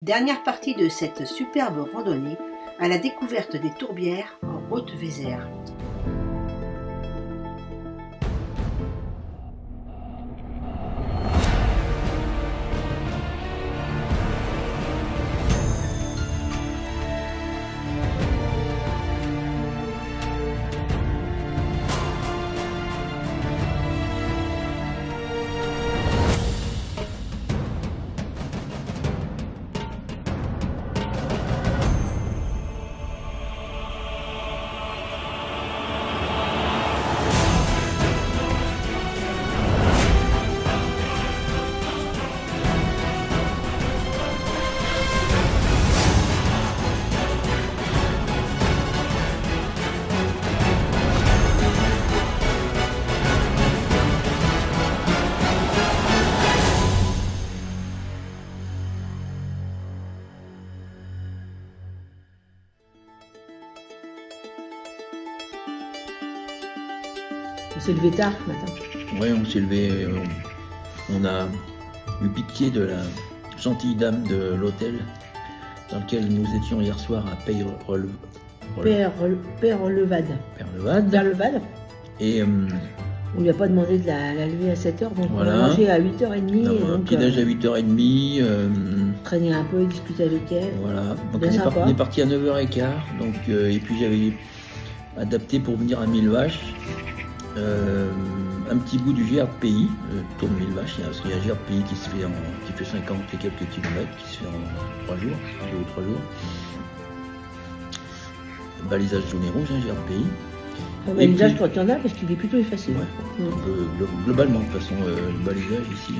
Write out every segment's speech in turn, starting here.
Dernière partie de cette superbe randonnée à la découverte des tourbières en Haute-Vézère. On s'est levé tard ce matin. Ouais, on s'est levé, on a eu pitié de la gentille dame de l'hôtel dans lequel nous étions hier soir à Père-Levade. Père-Levade. Et on lui a pas demandé de la lever à 7h, donc voilà. On a mangé à 8h30. Un petit déj à 8h30. Traîner un peu et discuter avec elle. Voilà, donc on est parti à 9h15, donc, et puis j'avais adapté pour venir à Millevaches un petit bout du GRPI, tour de Millevaches, parce qu'il y a un GRPI qui fait 50 et quelques kilomètres, qui se fait en 3 jours, 2 ou 3 jours. Balisage jaune et rouge, un GRPI. Le balisage, toi, tu en as parce qu'il est plutôt effacé. Ouais, globalement, de toute façon, le balisage ici.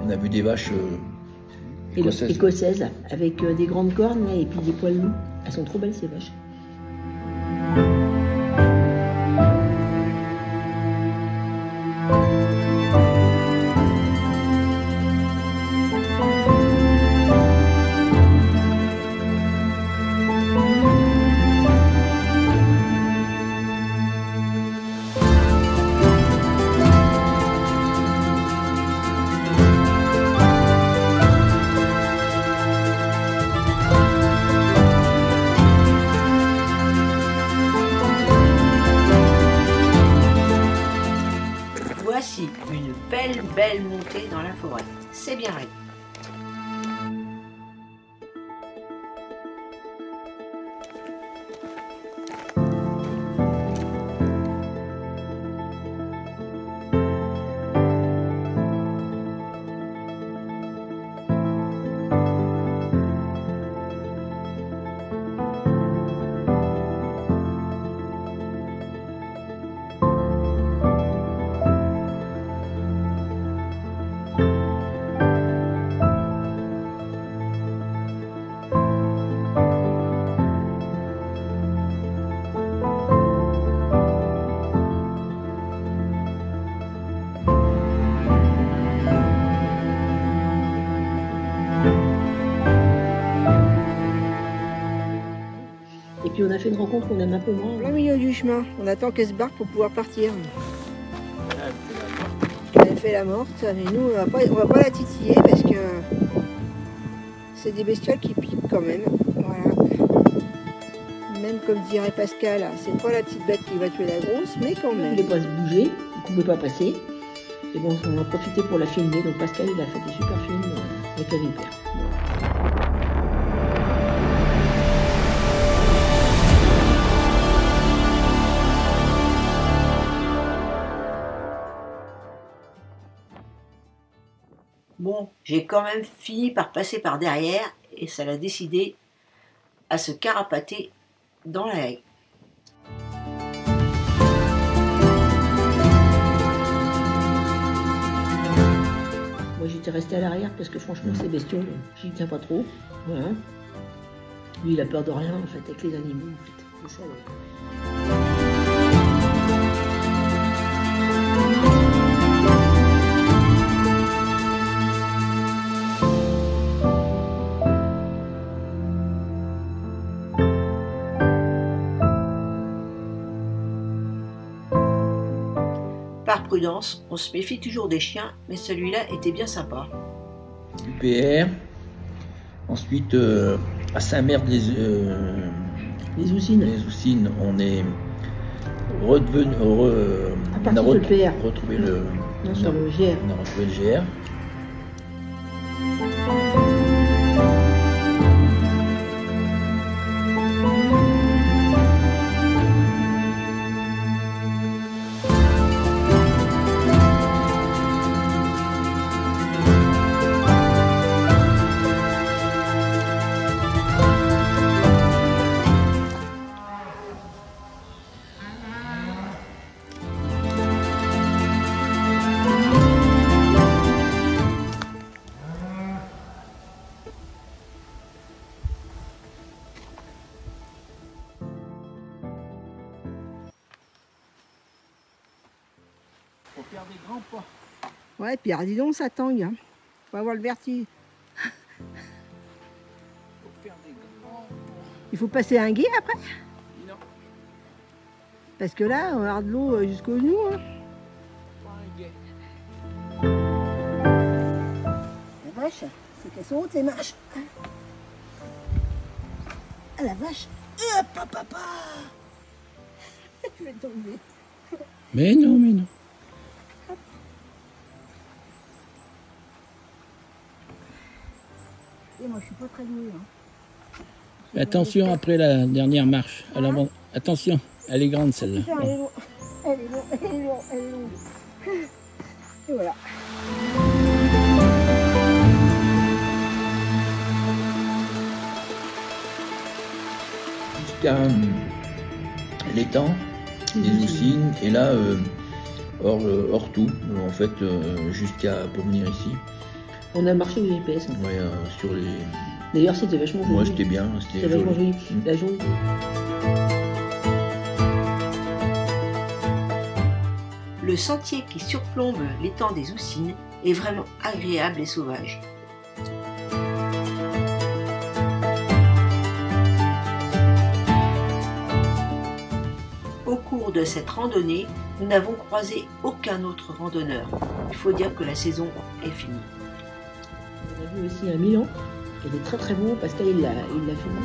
On a vu des vaches écossaises avec des grandes cornes et puis des poils longs. Elles sont trop belles ces vaches. Voici une belle montée dans la forêt. C'est bien vrai. Et puis on a fait une rencontre qu'on aime un peu moins. Au milieu du chemin, on attend qu'elle se barre pour pouvoir partir. Elle fait la morte, mais nous on va pas la titiller parce que c'est des bestioles qui piquent quand même. Voilà. Même comme dirait Pascal, c'est pas la petite bête qui va tuer la grosse, mais quand Elle même. ne voulait pas se bouger, on ne pouvait pas passer. Et bon, on a profité pour la filmer. Donc Pascal, il a fait des super films avec la vipère. Bon, j'ai quand même fini par passer par derrière et ça l'a décidé à se carapater dans la haie. Moi j'étais restée à l'arrière parce que franchement ces bestioles, j'y tiens pas trop. Voilà. Lui il a peur de rien en fait avec les animaux. En fait. C'est ça, ouais. prudence, on se méfie toujours des chiens, mais celui-là était bien sympa. UPR. Ensuite, à Les Oussines. les Oussines, on est redevenu. À partir de PR. Retrouvé le. Non, sur le GR. On a retrouvé le GR. Faut faire des grands pas. Ouais, puis alors, dis donc, ça tangue. Hein. Faut avoir le vertige. Faut faire des grands pas. Il faut passer un gué après. Non, Parce que là, on va avoir de l'eau jusqu'aux genoux. Hein. pas un guet. La vache, c'est qu'elles sont hautes les marches. Ah la vache. Hop, hop, hop, hop. Je vais tomber. Mais non, mais non. Et moi, je suis pas très douée. Hein. Attention après la dernière marche. À l'avant. Attention, elle est grande celle-là. Putain, elle est longue. Elle est longue, elle est longue, elle est longue. Et voilà. Jusqu'à l'étang, les Oussines, et là, hors tout, en fait, pour venir ici. On a marché au GPS. Ouais, sur les. D'ailleurs, c'était vachement joli. Ouais, c'était bien, C'était vachement joli. La journée. Le sentier qui surplombe l'étang des Oussines est vraiment agréable et sauvage. Au cours de cette randonnée, nous n'avons croisé aucun autre randonneur. Il faut dire que la saison est finie. On a vu aussi un Milan. Il est très très beau. Pascal, il l'a filmé.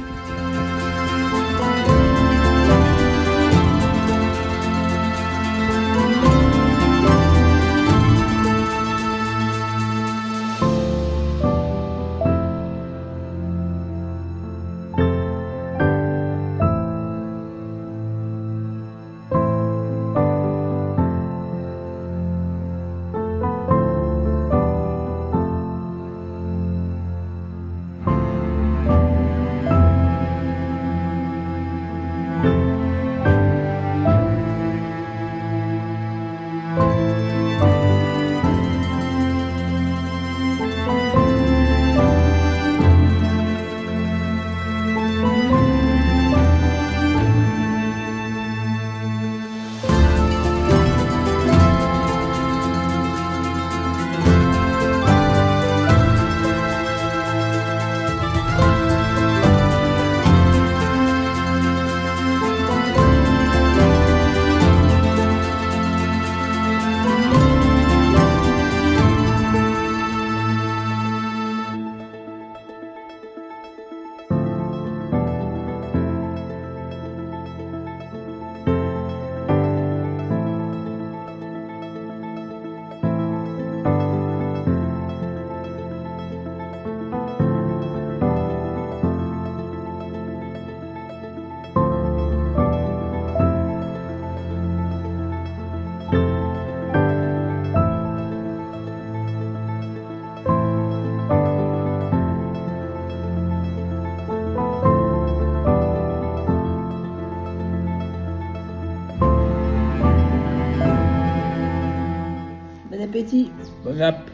Bon appétit. Bon app.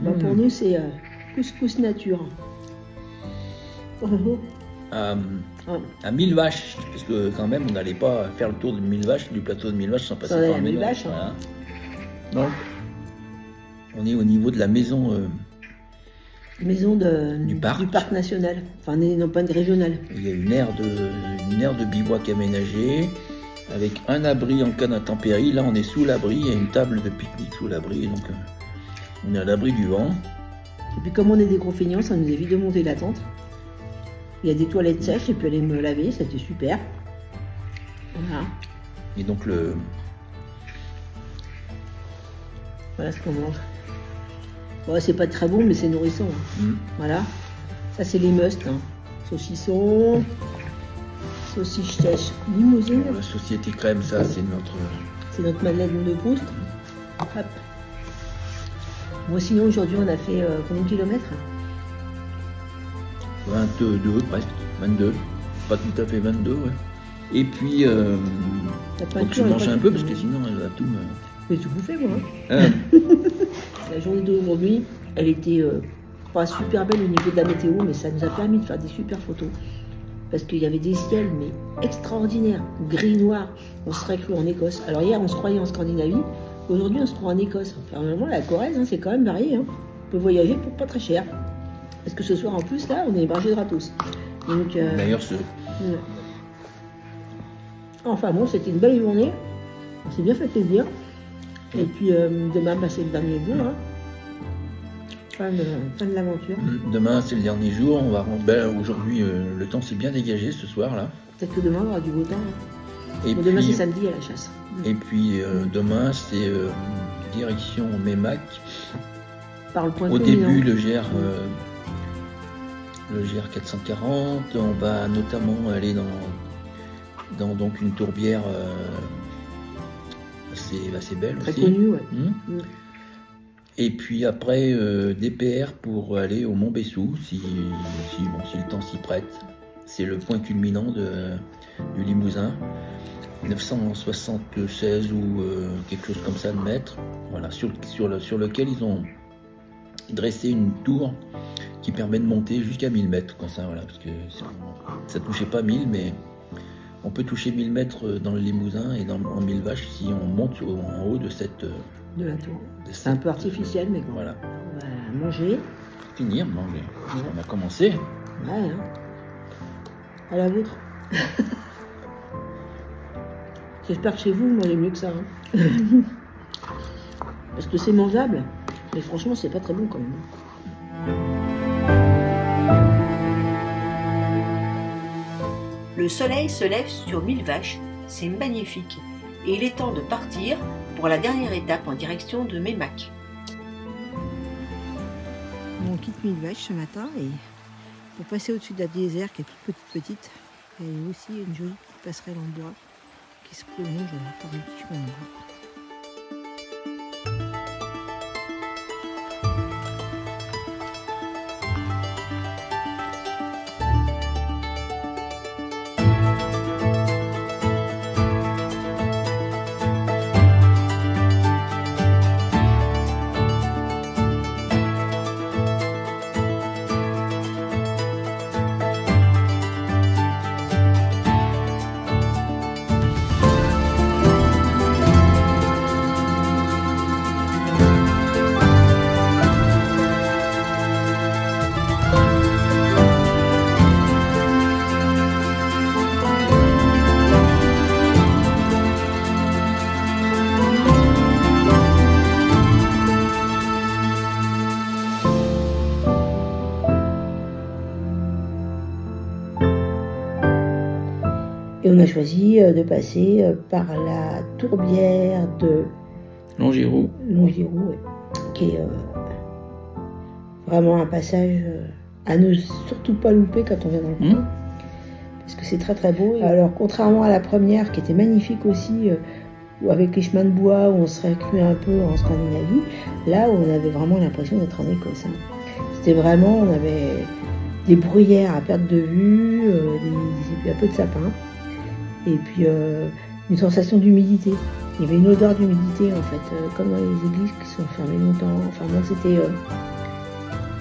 Bah, pour nous, c'est couscous nature. À 1000 vaches, parce que quand même, on n'allait pas faire le tour de 1000 vaches, du plateau de 1000 vaches sans passer Ça, par 1000 vaches. Voilà. Donc, on est au niveau de la maison. Maison Du parc national. Enfin, non pas de régional. Il y a une aire de bivouac aménagée. avec un abri en cas d'intempérie. Là, on est sous l'abri, il y a une table de pique-nique sous l'abri, donc on est à l'abri du vent. Et puis comme on est des gros feignants, ça nous évite de monter la tente. Il y a des toilettes sèches et puis aller me laver, c'était super. Voilà. Et donc Voilà ce qu'on mange. Bon, c'est pas très bon, mais c'est nourrissant. Hein. Voilà. Ça, c'est les musts. Hein. Saucisson, saucisse sèche limousine. la société crème, ça, c'est notre madeleine de Proust. Hop. Bon, sinon, aujourd'hui, on a fait combien de kilomètres? 22 presque, 22. Pas tout à fait 22, ouais. Et puis, faut que je mange un peu parce que sinon, elle va tout me... Mais tout bouffé, moi. Hein. La journée d'aujourd'hui, elle était pas super belle au niveau de la météo, mais ça nous a permis de faire des super photos. Parce qu'il y avait des ciels, mais extraordinaires, gris-noir. On se serait cru en Écosse. Alors hier, on se croyait en Scandinavie. Aujourd'hui, on se croit en Écosse. Enfin, vraiment, la Corrèze, hein, c'est quand même varié. Hein. On peut voyager pour pas très cher. Parce que ce soir, en plus, là, on est hébergé gratos. Donc, D'ailleurs, ouais. Enfin bon, c'était une belle journée. On s'est bien fait plaisir. Et puis demain, bah, c'est le dernier jour. Hein. Fin de l'aventure. Demain, c'est le dernier jour. On va aujourd'hui, le temps s'est bien dégagé ce soir là. Peut-être que demain, on aura du beau temps. Hein. Et bon, puis, demain, c'est samedi à la chasse. Et puis demain, c'est direction Meymac. Par le point Au culminant. début, le GR 440. On va notamment aller dans donc une tourbière assez belle Très aussi. connue, ouais. Et puis après, DPR pour aller au Mont Bessou, si le temps s'y prête. C'est le point culminant du Limousin. 976 ou quelque chose comme ça de mètres. Voilà, sur lequel ils ont dressé une tour qui permet de monter jusqu'à 1000 mètres. Comme ça, voilà, parce que ça touchait pas 1000, mais on peut toucher 1000 mètres dans le Limousin et en 1000 vaches si on monte en haut de cette... De la tour. C'est un peu artificiel, mais bon. Voilà. On va manger. Finir, manger. Ouais. On a commencé. Ouais, hein. À la vôtre. J'espère que chez vous, vous mangez mieux que ça. Hein. Parce que c'est mangeable, mais franchement, c'est pas très bon quand même. Le soleil se lève sur 1000 vaches, c'est magnifique. Et il est temps de partir pour la dernière étape en direction de Meymac. On quitte 1000 vaches ce matin et pour passer au-dessus de la désert qui est toute petite, il y a aussi une jolie passerelle en bois qui se prolonge par un petit chemin de bois. Et on a choisi de passer par la tourbière de Longirou. Longirou, ouais, qui est vraiment un passage à ne surtout pas louper quand on vient dans le coin. Parce que c'est très très beau. Alors contrairement à la première qui était magnifique aussi, où avec les chemins de bois, où on serait cru un peu en Scandinavie, là on avait vraiment l'impression d'être en Écosse. Hein. C'était vraiment, on avait des bruyères à perte de vue, un peu de sapin, et puis une sensation d'humidité. Il y avait une odeur d'humidité en fait, comme dans les églises qui sont fermées longtemps. Enfin bon,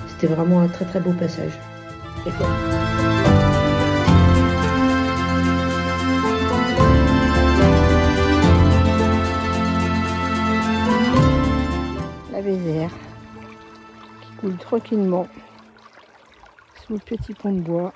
c'était vraiment un très très beau passage. Et puis, la Vézère qui coule tranquillement sous le petit pont de bois.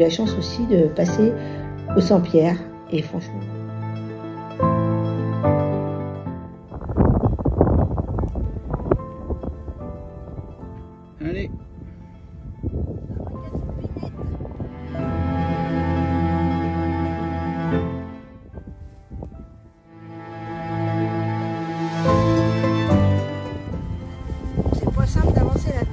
la chance aussi de passer au Saint-Pierre. Et franchement... Allez. C'est pas simple d'avancer là-dedans.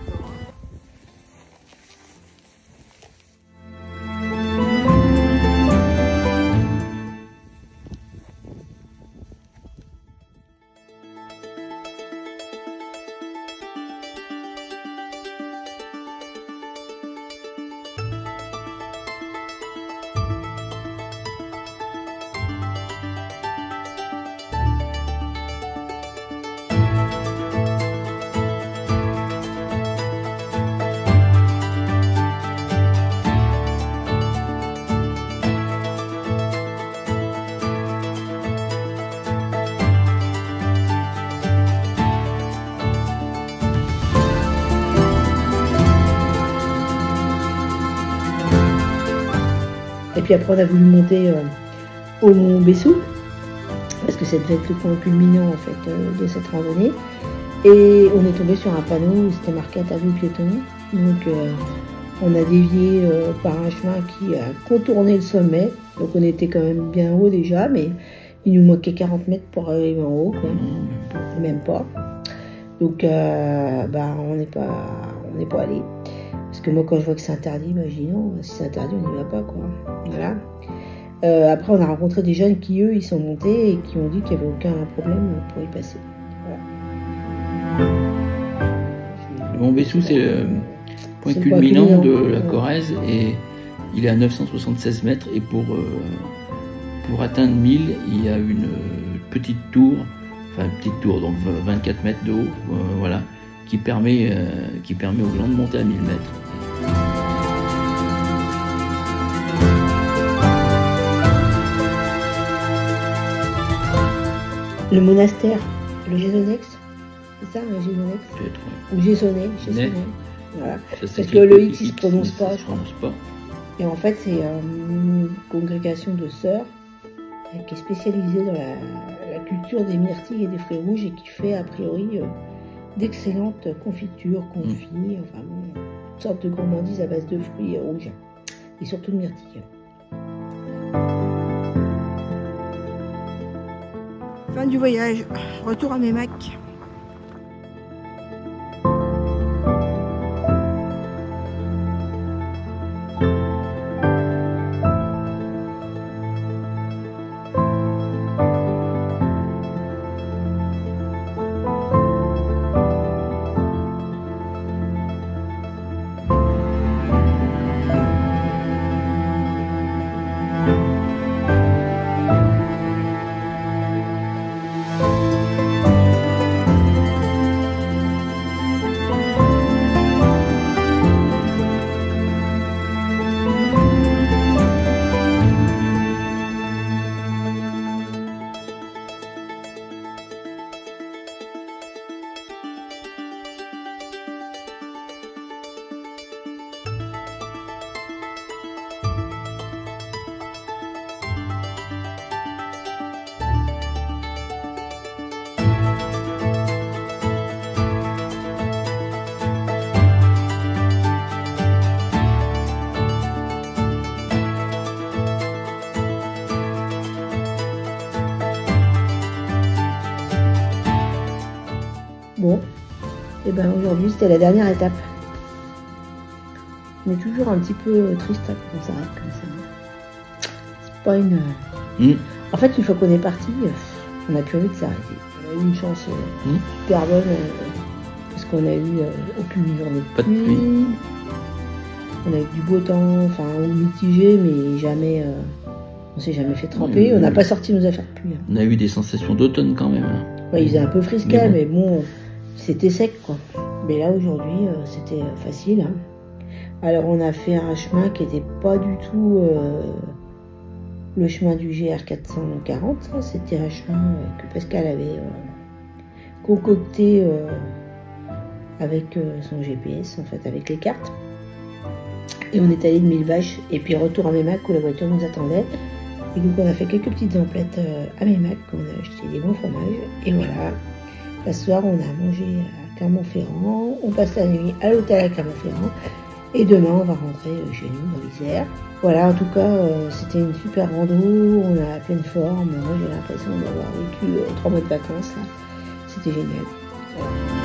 Et puis après on a voulu monter au Mont Bessou, parce que ça devait être le point culminant en fait de cette randonnée. Et on est tombé sur un panneau où c'était marqué interview piéton. Donc on a dévié par un chemin qui a contourné le sommet. Donc on était quand même bien haut déjà, mais il nous manquait 40 mètres pour arriver en haut, quoi. Même pas. Donc on n'est pas allé. Parce que moi, quand je vois que c'est interdit, je dis non, si c'est interdit, on n'y va pas, quoi. Voilà. Après, on a rencontré des jeunes qui, eux, ils sont montés et qui ont dit qu'il n'y avait aucun problème pour y passer. Voilà. Le Mont Bessou, c'est le point culminant de la Corrèze et il est à 976 mètres. Et pour atteindre 1000, il y a une petite tour, donc 24 mètres de haut, voilà, qui permet aux gens de monter à 1000 mètres. Le monastère, le Gésonex, c'est ça, le Gésonex? Peut-être, ouais. Ou Gésonnet. Voilà. Parce que le X, il se prononce pas, je crois. Pas. Et en fait, c'est une congrégation de sœurs qui est spécialisée dans la culture des myrtilles et des fruits rouges et qui fait, a priori, d'excellentes confitures, confits, enfin bon, toutes sortes de gourmandises à base de fruits rouges et surtout de myrtilles. Fin du voyage, retour à Meymac. Bon, et ben aujourd'hui c'était la dernière étape. On est toujours un petit peu triste quand on s'arrête comme ça. C'est pas une... En fait, une fois qu'on est parti, on n'a plus envie de s'arrêter. On a eu une chance super bonne parce qu'on a eu aucune journée de pluie. On a eu du beau temps, enfin mitigé, mais jamais... on s'est jamais fait tremper. On n'a pas sorti nos affaires de pluie. On a eu des sensations d'automne quand même. Ouais, il faisait un peu frisquet, mais bon, c'était sec, quoi. Mais là, aujourd'hui, c'était facile. Hein. Alors, on a fait un chemin qui n'était pas du tout le chemin du GR 440. C'était un chemin que Pascal avait concocté avec son GPS, en fait, avec les cartes. Et on est allé de Mille Vaches et puis retour à Meymac où la voiture nous attendait. Et donc on a fait quelques petites emplettes à Meymac, on a acheté des bons fromages. Et voilà, le soir on a mangé à Clermont-Ferrand, on passe la nuit à l'hôtel à Clermont-Ferrand. Et demain on va rentrer chez nous dans l'Isère. Voilà, en tout cas c'était une super rando, on a pleine forme. Moi j'ai l'impression d'avoir vécu 3 mois de vacances là. C'était génial. Voilà.